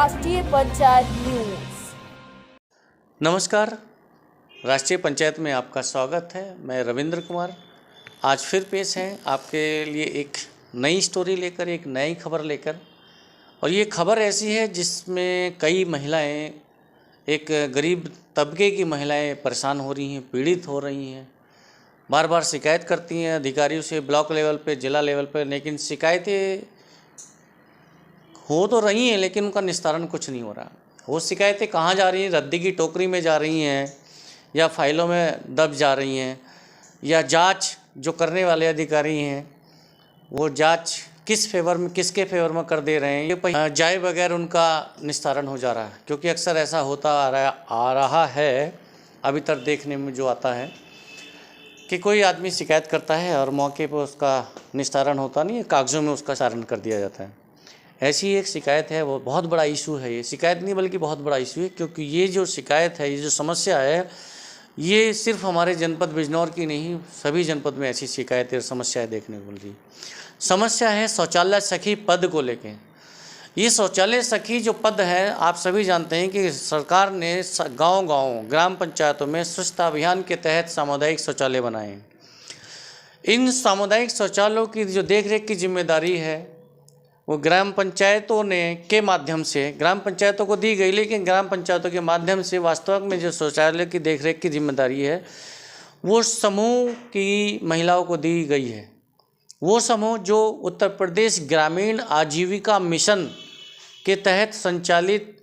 राष्ट्रीय पंचायत न्यूज। नमस्कार, राष्ट्रीय पंचायत में आपका स्वागत है। मैं रविंद्र कुमार आज फिर पेश हैं आपके लिए एक नई स्टोरी लेकर, एक नई खबर लेकर। और ये खबर ऐसी है जिसमें कई महिलाएं, एक गरीब तबके की महिलाएं परेशान हो रही हैं, पीड़ित हो रही हैं, बार बार शिकायत करती हैं अधिकारियों से, ब्लॉक लेवल पे, जिला लेवल पे। लेकिन शिकायतें हो तो रही हैं लेकिन उनका निस्तारण कुछ नहीं हो रहा। वो शिकायतें कहाँ जा रही हैं? रद्दी की टोकरी में जा रही हैं, या फाइलों में दब जा रही हैं, या जांच जो करने वाले अधिकारी हैं वो जांच किस फेवर में, किसके फेवर में कर दे रहे हैं, ये जाए बगैर उनका निस्तारण हो जा रहा है। क्योंकि अक्सर ऐसा होता आ रहा है अभी तक देखने में जो आता है कि कोई आदमी शिकायत करता है और मौके पर उसका निस्तारण होता नहीं है, कागज़ों में उसका निस्तारण कर दिया जाता है। ऐसी एक शिकायत है, वो बहुत बड़ा इशू है। ये शिकायत नहीं बल्कि बहुत बड़ा इशू है, क्योंकि ये जो शिकायत है, ये जो समस्या है, ये सिर्फ हमारे जनपद बिजनौर की नहीं, सभी जनपद में ऐसी शिकायतें और समस्याएं देखने को मिल रही। समस्या है शौचालय सखी पद को लेके। ये शौचालय सखी जो पद है, आप सभी जानते हैं कि सरकार ने गांव-गांव, ग्राम पंचायतों में स्वच्छता अभियान के तहत सामुदायिक शौचालय बनाए हैं। इन सामुदायिक शौचालयों की जो देखरेख की जिम्मेदारी है वो ग्राम पंचायतों के माध्यम से ग्राम पंचायतों को दी गई, लेकिन ग्राम पंचायतों के माध्यम से वास्तव में जो शौचालय की देखरेख की जिम्मेदारी है वो समूह की महिलाओं को दी गई है। वो समूह जो उत्तर प्रदेश ग्रामीण आजीविका मिशन के तहत संचालित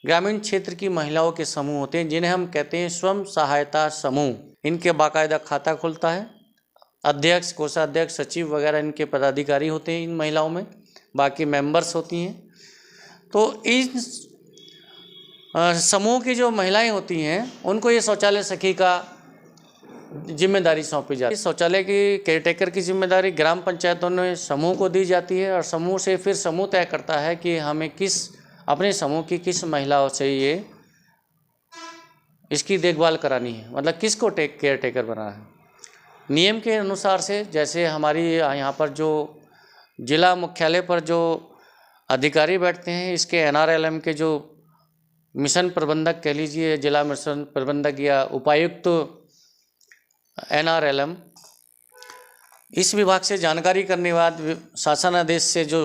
ग्रामीण क्षेत्र की महिलाओं के समूह होते हैं, जिन्हें हम कहते हैं स्वयं सहायता समूह। इनके बाकायदा खाता खुलता है, अध्यक्ष, कोषाध्यक्ष, सचिव वगैरह इनके पदाधिकारी होते हैं इन महिलाओं में, बाकी मेंबर्स होती हैं। तो इन समूह की जो महिलाएं होती हैं उनको ये शौचालय सखी का जिम्मेदारी सौंपी जाती है। शौचालय की केयरटेकर की जिम्मेदारी ग्राम पंचायतों में समूह को दी जाती है, और समूह से फिर समूह तय करता है कि हमें अपने समूह की किस महिलाओं से ये इसकी देखभाल करानी है, मतलब किसको केयरटेकर बना है। नियम के अनुसार से, जैसे हमारी यहाँ पर जो जिला मुख्यालय पर जो अधिकारी बैठते हैं, इसके NRLM के जो मिशन प्रबंधक कह लीजिए, जिला मिशन प्रबंधक या उपायुक्त NRLM, इस विभाग से जानकारी करने के बाद, शासनादेश से जो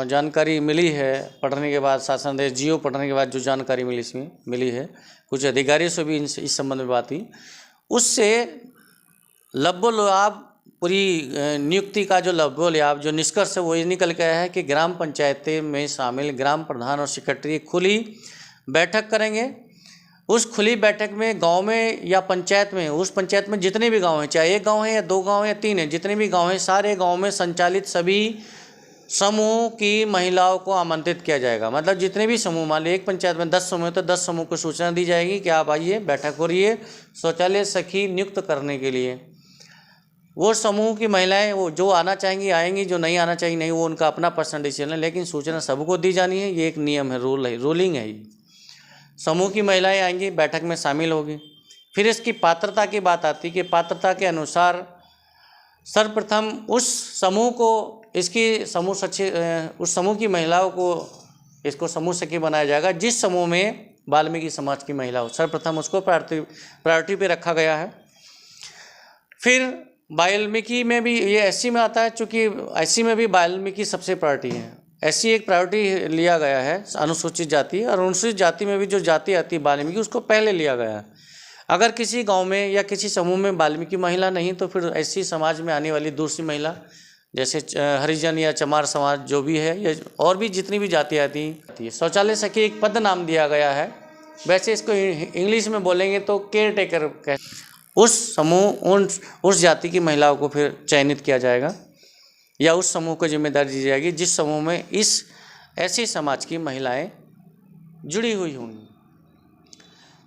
जानकारी मिली है पढ़ने के बाद, शासनादेश GO पढ़ने के बाद जो जानकारी मिली है, कुछ अधिकारियों से भी इस संबंध में बात हुई, उससे लब्बो-लुआब पूरी नियुक्ति का जो लब्बो-लुआब जो निष्कर्ष है वो ये निकल के आया है कि ग्राम पंचायतें में शामिल ग्राम प्रधान और सेक्रेटरी खुली बैठक करेंगे। उस खुली बैठक में गांव में या पंचायत में, उस पंचायत में जितने भी गांव हैं, चाहे एक गांव है या 2 गांव या 3 है, जितने भी गांव हैं, सारे गांव में संचालित सभी समूह की महिलाओं को आमंत्रित किया जाएगा। मतलब जितने भी समूह, मान लीजिए एक पंचायत में 10 समूह है तो 10 समूह को सूचना दी जाएगी कि आप आइए, बैठक हो रही है शौचालय सखी नियुक्त करने के लिए। वो समूह की महिलाएं, वो जो आना चाहेंगी आएंगी, जो नहीं आना चाहिए नहीं, वो उनका अपना पर्सनल डिसीजन है, लेकिन सूचना सबको दी जानी है। ये एक नियम है, रूलिंग है। ये समूह की महिलाएं आएंगी, बैठक में शामिल होगी। फिर इसकी पात्रता की बात आती है कि पात्रता के अनुसार सर्वप्रथम उस समूह को, उस समूह की महिलाओं को इसको समूह सखी बनाया जाएगा जिस समूह में वाल्मीकि समाज की महिला हो। सर्वप्रथम उसको प्रायोरिटी पे रखा गया है। फिर वाल्मीकि में भी, ये SC में आता है, चूँकि SC में भी वाल्मीकि सबसे प्रायोरिटी है। SC एक प्रायोरिटी लिया गया है, अनुसूचित जाति, और अनुसूचित जाति में भी जो जाति आती है वाल्मीकि, उसको पहले लिया गया है। अगर किसी गांव में या किसी समूह में वाल्मीकि महिला नहीं, तो फिर SC समाज में आने वाली दूसरी महिला, जैसे हरिजन या चमार समाज जो भी है, या और भी जितनी भी जाति आती है। शौचालय सखी एक पद नाम दिया गया है, वैसे इसको इंग्लिश में बोलेंगे तो केयरटेकर कहते हैं। उस समूह, उस जाति की महिलाओं को फिर चयनित किया जाएगा, या उस समूह को जिम्मेदारी दी जाएगी जिस समूह में ऐसी समाज की महिलाएं जुड़ी हुई होंगी।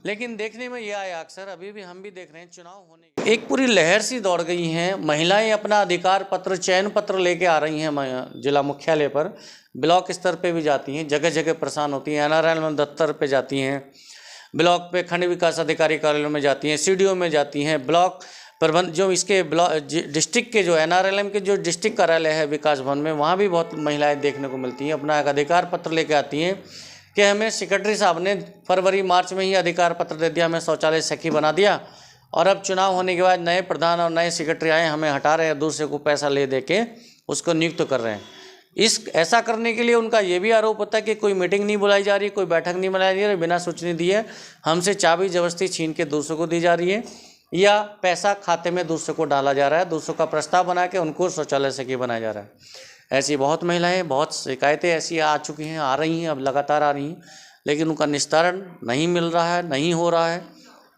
लेकिन देखने में यह आया, अक्सर अभी भी हम भी देख रहे हैं, चुनाव होने एक पूरी लहर सी दौड़ गई हैं महिलाएं, अपना अधिकार पत्र, चयन पत्र लेके आ रही हैं जिला मुख्यालय पर, ब्लॉक स्तर पे भी जाती हैं, जगह जगह परेशान होती हैं, NRLM दफ्तर पे जाती हैं, ब्लॉक पे खंड विकास अधिकारी कार्यालयों में जाती हैं, CDO में जाती हैं, ब्लॉक प्रबंध जो इसके डिस्ट्रिक्ट के जो NRLM के जो डिस्ट्रिक्ट कार्यालय है विकास भवन में, वहाँ भी बहुत महिलाएं देखने को मिलती हैं, अपना एक अधिकार पत्र लेके आती हैं कि हमें सेक्रेटरी साहब ने फरवरी मार्च में ही अधिकार पत्र दे दिया, हमें शौचालय सखी बना दिया, और अब चुनाव होने के बाद नए प्रधान और नए सेक्रेटरी आए, हमें हटा रहे हैं, दूसरे को पैसा ले दे के उसको नियुक्त कर रहे हैं। ऐसा करने के लिए उनका ये भी आरोप होता है कि कोई मीटिंग नहीं बुलाई जा रही, कोई बैठक नहीं बुलाई जा रही, बिना सूचना दिए हमसे चाबी जबरदस्ती छीन के दूसरों को दी जा रही है, या पैसा खाते में दूसरों को डाला जा रहा है, दूसरों का प्रस्ताव बना के उनको शौचालय सखी बनाया जा रहा है। ऐसी बहुत महिलाएं, बहुत शिकायतें ऐसी आ चुकी हैं, आ रही हैं, अब लगातार आ रही हैं, लेकिन उनका निस्तारण नहीं मिल रहा है, नहीं हो रहा है।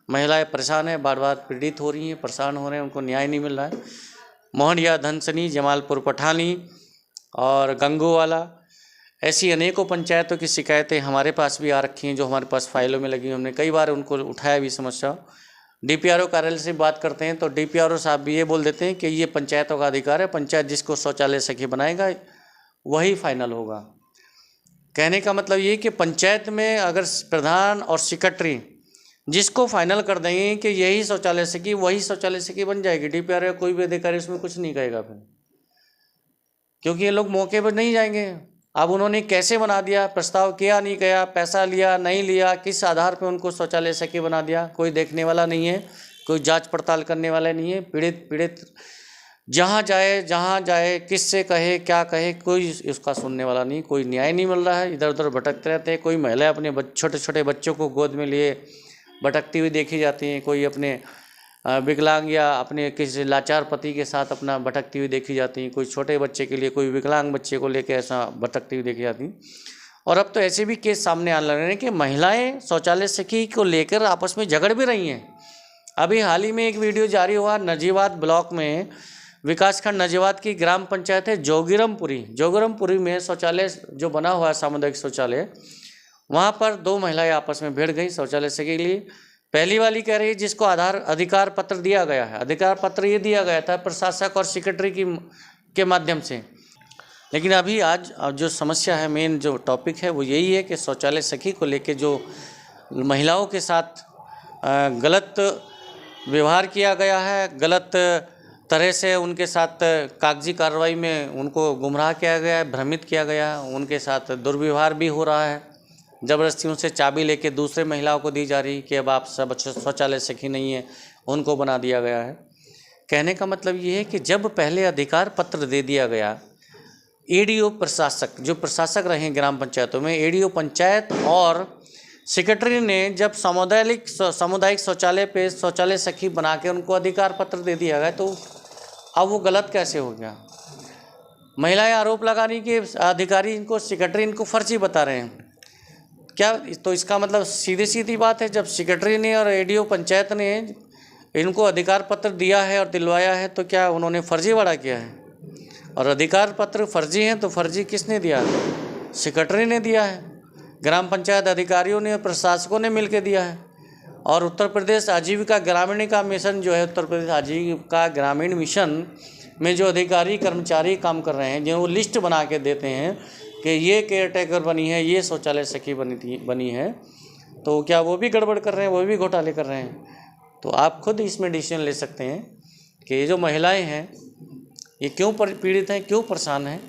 महिलाएं परेशान हैं, बार बार पीड़ित हो रही हैं, परेशान हो रहे हैं, उनको न्याय नहीं मिल रहा है। मोहनिया, धनसनी, जमालपुर पठानी और गंगोवाला, ऐसी अनेकों पंचायतों की शिकायतें हमारे पास भी आ रखी हैं, जो हमारे पास फाइलों में लगी। हमने कई बार उनको उठाया भी समस्या। डीपीआरओ कार्यालय से बात करते हैं तो डीपीआरओ साहब भी ये बोल देते हैं कि ये पंचायतों का अधिकार है, पंचायत जिसको शौचालय सखी बनाएगा वही फाइनल होगा। कहने का मतलब ये कि पंचायत में अगर प्रधान और सेक्रेटरी जिसको फाइनल कर देंगे कि यही शौचालय सखी, वही शौचालय सखी बन जाएगी। डीपीआरओ कोई भी अधिकारी उसमें कुछ नहीं कहेगा फिर, क्योंकि ये लोग मौके पर नहीं जाएंगे। अब उन्होंने कैसे बना दिया, प्रस्ताव किया नहीं किया, पैसा लिया नहीं लिया, किस आधार पे उनको शौचालय सखी बना दिया, कोई देखने वाला नहीं है, कोई जांच पड़ताल करने वाला नहीं है। पीड़ित जहाँ जाए किससे कहे क्या कहे, कोई उसका सुनने वाला नहीं, कोई न्याय नहीं मिल रहा है। इधर उधर भटकते रहते हैं। कोई महिला अपने छोटे छोटे बच्चों को गोद में लिए भटकती हुई देखी जाती हैं, कोई अपने विकलांग या अपने किसी लाचार पति के साथ अपना भटकती हुई देखी जाती हैं, कोई छोटे बच्चे के लिए, कोई विकलांग बच्चे को लेकर ऐसा भटकती हुई देखी जाती हैं। और अब तो ऐसे भी केस सामने आने लगे हैं कि महिलाएं शौचालय सखी को लेकर आपस में झगड़ भी रही हैं। अभी हाल ही में एक वीडियो जारी हुआ, नजीबाद ब्लॉक में, विकासखंड नजीबाद की ग्राम पंचायत है जोगिरमपुरी में शौचालय जो बना हुआ है, सामुदायिक शौचालय, वहाँ पर दो महिलाएं आपस में भिड़ गई शौचालय सखी के लिए। पहली वाली कह रही है जिसको अधिकार पत्र दिया गया है, अधिकार पत्र ये दिया गया था प्रशासक और सेक्रेटरी के माध्यम से। लेकिन अभी आज जो समस्या है, मेन जो टॉपिक है वो यही है कि शौचालय सखी को लेके जो महिलाओं के साथ गलत व्यवहार किया गया है, गलत तरह से उनके साथ कागजी कार्रवाई में उनको गुमराह किया गया है, भ्रमित किया गया है, उनके साथ दुर्व्यवहार भी हो रहा है। ज़बरदस्ती उनसे चाबी लेके दूसरे महिलाओं को दी जा रही कि अब आप सब शौचालय सखी नहीं है, उनको बना दिया गया है। कहने का मतलब ये है कि जब पहले अधिकार पत्र दे दिया गया, एडीओ प्रशासक, जो प्रशासक रहे ग्राम पंचायतों में, एडीओ पंचायत और सेक्रेटरी ने जब सामुदायिक शौचालय पे शौचालय सखी बना के उनको अधिकार पत्र दे दिया गया, तो अब वो गलत कैसे हो गया। महिलाएं आरोप लगा रही कि अधिकारी इनको, सेक्रेटरी इनको फर्जी बता रहे हैं क्या। तो इसका मतलब सीधी बात है, जब सेक्रेटरी ने और एडीओ पंचायत ने इनको अधिकार पत्र दिया है और दिलवाया है, तो क्या उन्होंने फर्जीवाड़ा किया है। और अधिकार पत्र फर्जी हैं तो फर्जी किसने दिया है, सेक्रेटरी ने दिया है, ग्राम पंचायत अधिकारियों ने, प्रशासकों ने मिलकर दिया है। और उत्तर प्रदेश आजीविका ग्रामीण का मिशन जो है, उत्तर प्रदेश आजीविका ग्रामीण मिशन में जो अधिकारी कर्मचारी काम कर रहे हैं, जो वो लिस्ट बना के देते हैं कि ये केयर टेकर बनी है, ये शौचालय सखी बनी है, तो क्या वो भी गड़बड़ कर रहे हैं, वो भी घोटाले कर रहे हैं। तो आप खुद इसमें डिसीजन ले सकते हैं कि ये जो महिलाएं हैं ये क्यों पीड़ित हैं, क्यों परेशान हैं।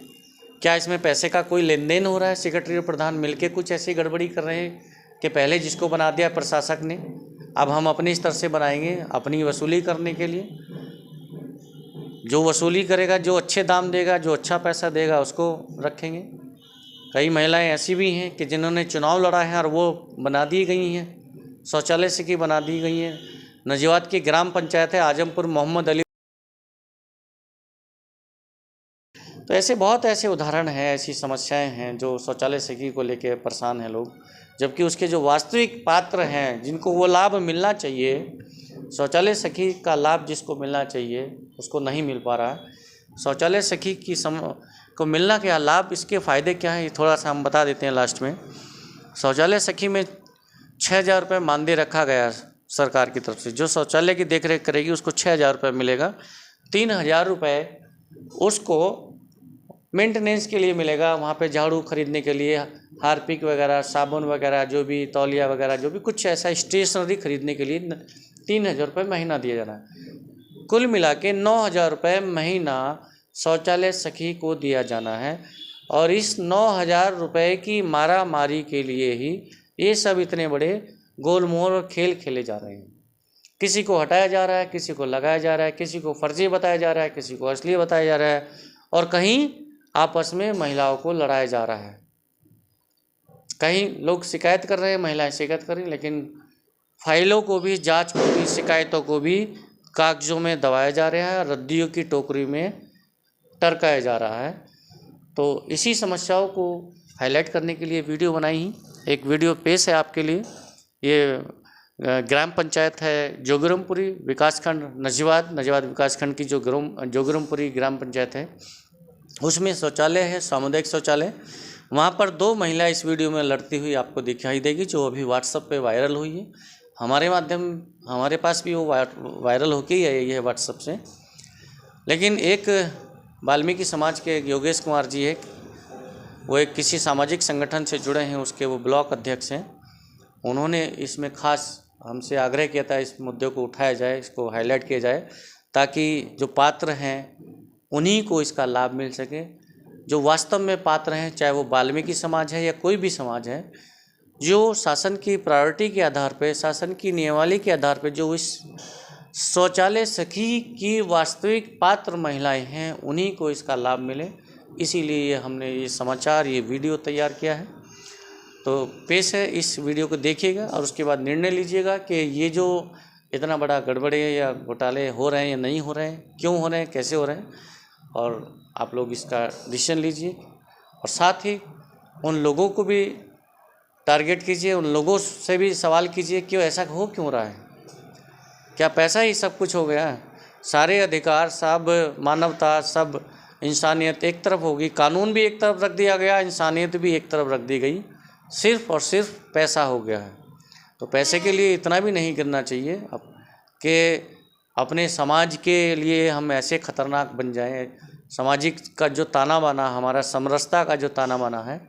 क्या इसमें पैसे का कोई लेन देन हो रहा है, सेक्रेटरी और प्रधान मिलके कुछ ऐसी गड़बड़ी कर रहे हैं कि पहले जिसको बना दिया प्रशासक ने, अब हम अपनी स्तर से बनाएंगे अपनी वसूली करने के लिए। जो वसूली करेगा, जो अच्छे दाम देगा, जो अच्छा पैसा देगा, उसको रखेंगे। कई महिलाएं ऐसी भी हैं कि जिन्होंने चुनाव लड़ा है और वो बना दी गई हैं, शौचालय सखी बना दी गई हैं। नजीबाद की ग्राम पंचायत है आजमपुर, मोहम्मद अली। तो ऐसे बहुत ऐसे उदाहरण हैं, ऐसी समस्याएं हैं जो शौचालय सखी को लेकर परेशान हैं लोग, जबकि उसके जो वास्तविक पात्र हैं, जिनको वो लाभ मिलना चाहिए, शौचालय सखी का लाभ जिसको मिलना चाहिए उसको नहीं मिल पा रहा है। शौचालय सखी की को मिलना क्या लाभ, इसके फ़ायदे क्या हैं, ये थोड़ा सा हम बता देते हैं लास्ट में। शौचालय सखी में 6,000 रुपये मानदेय रखा गया सरकार की तरफ से। जो शौचालय की देखरेख करेगी उसको 6,000 रुपये मिलेगा। 3,000 रुपये उसको मेंटेनेंस के लिए मिलेगा, वहाँ पे झाड़ू खरीदने के लिए, हार्पिक वगैरह, साबुन वगैरह, जो भी तौलिया वगैरह, जो भी कुछ ऐसा स्टेशनरी खरीदने के लिए 3,000 रुपये महीना दिया जाना है। कुल मिला के 9,000 रुपये महीना शौचालय सखी को दिया जाना है। और इस 9,000 रुपये की मारा मारी के लिए ही ये सब इतने बड़े गोलमोल खेल खेले जा रहे हैं। किसी को हटाया जा रहा है, किसी को लगाया जा रहा है, किसी को फर्जी बताया जा रहा है, किसी को असली बताया जा रहा है, और कहीं आपस में महिलाओं को लड़ाया जा रहा है। कहीं लोग शिकायत कर रहे हैं, महिलाएं शिकायत कर रही हैं, लेकिन फाइलों को भी, जांच को भी, शिकायतों को भी कागजों में दबाया जा रहा है, रद्दियों की टोकरी में टरकाया जा रहा है। तो इसी समस्याओं को हाईलाइट करने के लिए वीडियो बनाई ही। एक वीडियो पेश है आपके लिए। ये ग्राम पंचायत है जोगिरमपुरी, विकासखंड नजीवाद विकासखंड की जो जोगिरमपुरी ग्राम पंचायत है, उसमें शौचालय है, सामुदायिक शौचालय। वहाँ पर 2 महिला इस वीडियो में लड़ती हुई आपको दिखाई देगी, जो अभी व्हाट्सएप पे वायरल हुई है। हमारे पास भी वो वायरल होके ही आई है व्हाट्सएप से। लेकिन एक वाल्मीकि समाज के एक योगेश कुमार जी है, वो एक किसी सामाजिक संगठन से जुड़े हैं, उसके वो ब्लॉक अध्यक्ष हैं। उन्होंने इसमें खास हमसे आग्रह किया था इस मुद्दे को उठाया जाए, इसको हाईलाइट किया जाए, ताकि जो पात्र हैं उन्हीं को इसका लाभ मिल सके। जो वास्तव में पात्र हैं, चाहे वो वाल्मीकि समाज है या कोई भी समाज है, जो शासन की प्रायोरिटी के आधार पे, शासन की नियमावली के आधार पे जो इस शौचालय सखी की वास्तविक पात्र महिलाएं हैं, उन्हीं को इसका लाभ मिले। इसीलिए हमने ये समाचार, ये वीडियो तैयार किया है। तो पेश है, इस वीडियो को देखिएगा और उसके बाद निर्णय लीजिएगा कि ये जो इतना बड़ा गड़बड़े या घोटाले हो रहे हैं या नहीं हो रहे हैं, क्यों हो रहे हैं, कैसे हो रहे हैं, और आप लोग इसका डिसीजन लीजिए। और साथ ही उन लोगों को भी टारगेट कीजिए, उन लोगों से भी सवाल कीजिए क्यों ऐसा हो क्यों रहा है। क्या पैसा ही सब कुछ हो गया? सारे अधिकार, सब मानवता, सब इंसानियत एक तरफ होगी, कानून भी एक तरफ रख दिया गया, इंसानियत भी एक तरफ रख दी गई, सिर्फ और सिर्फ पैसा हो गया है। तो पैसे के लिए इतना भी नहीं गिरना चाहिए कि अपने समाज के लिए हम ऐसे खतरनाक बन जाएं। सामाजिक का जो ताना बाना, हमारा समरसता का जो ताना बाना है,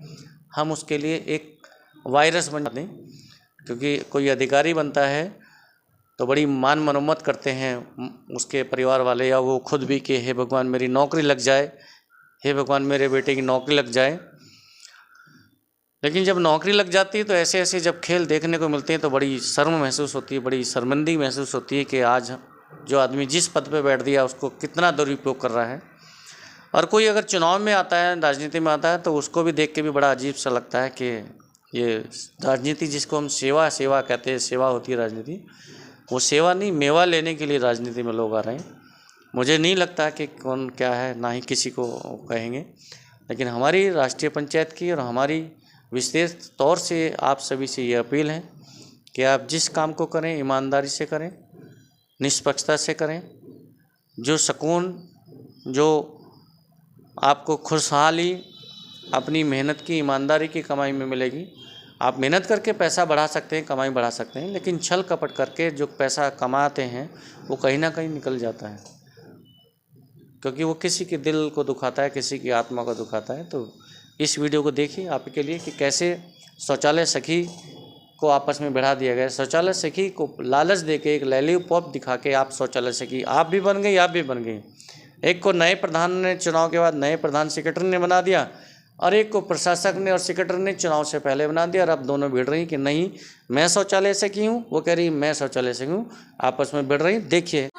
हम उसके लिए एक वायरस बन जाते हैं। क्योंकि कोई अधिकारी बनता है तो बड़ी मान मरम्मत करते हैं उसके परिवार वाले या वो खुद भी कि हे भगवान मेरी नौकरी लग जाए, हे भगवान मेरे बेटे की नौकरी लग जाए। लेकिन जब नौकरी लग जाती है तो ऐसे ऐसे जब खेल देखने को मिलते हैं तो बड़ी शर्म महसूस होती है, बड़ी शर्मिंदगी महसूस होती है कि आज जो आदमी जिस पद पे बैठ दिया उसको कितना दुरुपयोग कर रहा है। और कोई अगर चुनाव में आता है, राजनीति में आता है, तो उसको भी देख के भी बड़ा अजीब सा लगता है कि ये राजनीति जिसको हम सेवा कहते हैं, सेवा होती है राजनीति, वो सेवा नहीं, मेवा लेने के लिए राजनीति में लोग आ रहे हैं। मुझे नहीं लगता कि कौन क्या है, ना ही किसी को कहेंगे। लेकिन हमारी राष्ट्रीय पंचायत की और हमारी विशेष तौर से आप सभी से ये अपील है कि आप जिस काम को करें ईमानदारी से करें, निष्पक्षता से करें। जो सुकून, जो आपको खुशहाली अपनी मेहनत की, ईमानदारी की कमाई में मिलेगी। आप मेहनत करके पैसा बढ़ा सकते हैं, कमाई बढ़ा सकते हैं, लेकिन छल कपट करके जो पैसा कमाते हैं वो कहीं ना कहीं निकल जाता है, क्योंकि वो किसी के दिल को दुखाता है, किसी की आत्मा को दुखाता है। तो इस वीडियो को देखिए आपके लिए कि कैसे शौचालय सखी को आपस में बढ़ा दिया गया। शौचालय सखी को लालच देके, एक लॉलीपॉप दिखा के आप शौचालय सखी आप भी बन गई, आप भी बन गई। एक को नए प्रधान ने, चुनाव के बाद नए प्रधान सेक्रेटरी ने बना दिया, और एक को प्रशासक ने और सेक्रेटरी ने चुनाव से पहले बना दिया। और अब दोनों भिड़ रही कि नहीं मैं शौचालय सखी हूँ, वो कह रही मैं शौचालय सखी हूँ, आपस में भिड़ रही। देखिए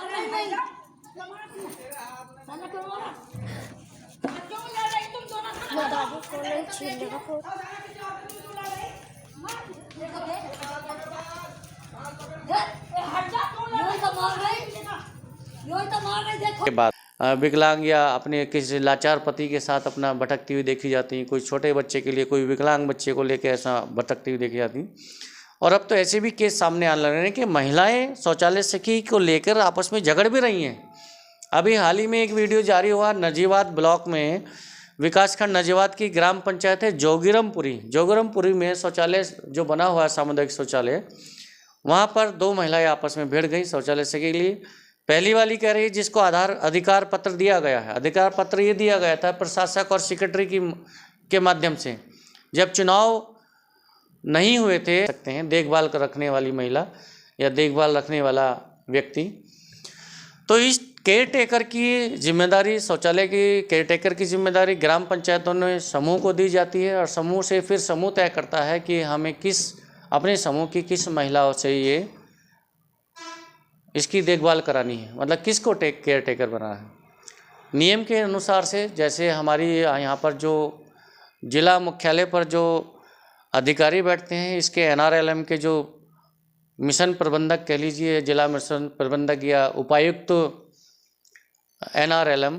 के बाद विकलांग या अपने किसी लाचार पति के साथ अपना भटकती हुई देखी जाती हैं। कोई छोटे बच्चे के लिए, कोई विकलांग बच्चे को लेकर ऐसा भटकती हुई देखी जाती। और अब तो ऐसे भी केस सामने आने लग रहे हैं कि महिलाएं शौचालय सखी को लेकर आपस में झगड़ भी रही हैं। अभी हाल ही में एक वीडियो जारी हुआ, नजीवाद ब्लॉक में, विकासखंड नजीवाद की ग्राम पंचायत है जोगिरमपुरी में शौचालय जो बना हुआ है, सामुदायिक शौचालय, वहाँ पर 2 महिलाएं आपस में भिड़ गई शौचालय सखी के लिए। पहली वाली कह रही है जिसको अधिकार पत्र दिया गया है, अधिकार पत्र ये दिया गया था प्रशासक और सेक्रेटरी के माध्यम से, जब चुनाव नहीं हुए थे, सकते हैं देखभाल रखने वाली महिला या देखभाल रखने वाला व्यक्ति। तो इस केयर टेकर की जिम्मेदारी, शौचालय की केयर टेकर की जिम्मेदारी ग्राम पंचायतों में समूह को दी जाती है और समूह से फिर समूह तय करता है कि हमें अपने समूह की किस महिलाओं से ये इसकी देखभाल करानी है, मतलब किसको केयर टेकर बना है। नियम के अनुसार से, जैसे हमारी यहाँ पर जो जिला मुख्यालय पर जो अधिकारी बैठते हैं, इसके NRLM के जो मिशन प्रबंधक कह लीजिए, जिला मिशन प्रबंधक या उपायुक्त NRLM,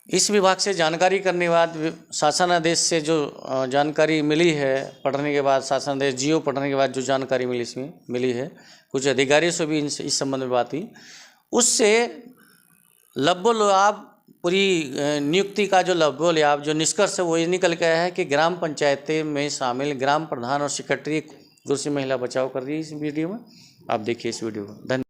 इस विभाग से जानकारी करने के बाद शासनादेश से जो जानकारी मिली है, पढ़ने के बाद शासनादेश GO पढ़ने के बाद जो जानकारी मिली इसमें मिली है, कुछ अधिकारियों से भी इस संबंध में बात हुई, उससे लब्बो-लुआब पूरी नियुक्ति का जो लब्बो-लुआब जो निष्कर्ष है वो ये निकल के आया है कि ग्राम पंचायतें में शामिल ग्राम प्रधान और सेक्रेटरी दूसरी महिला बचाव कर रही है। इस वीडियो में आप देखिए इस वीडियो को। धन्यवाद।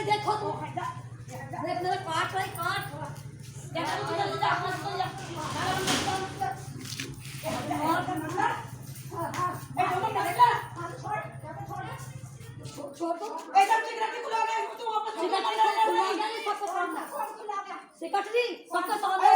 देखो तू देख मेरे काट रही काट सिकटरी सबके सामने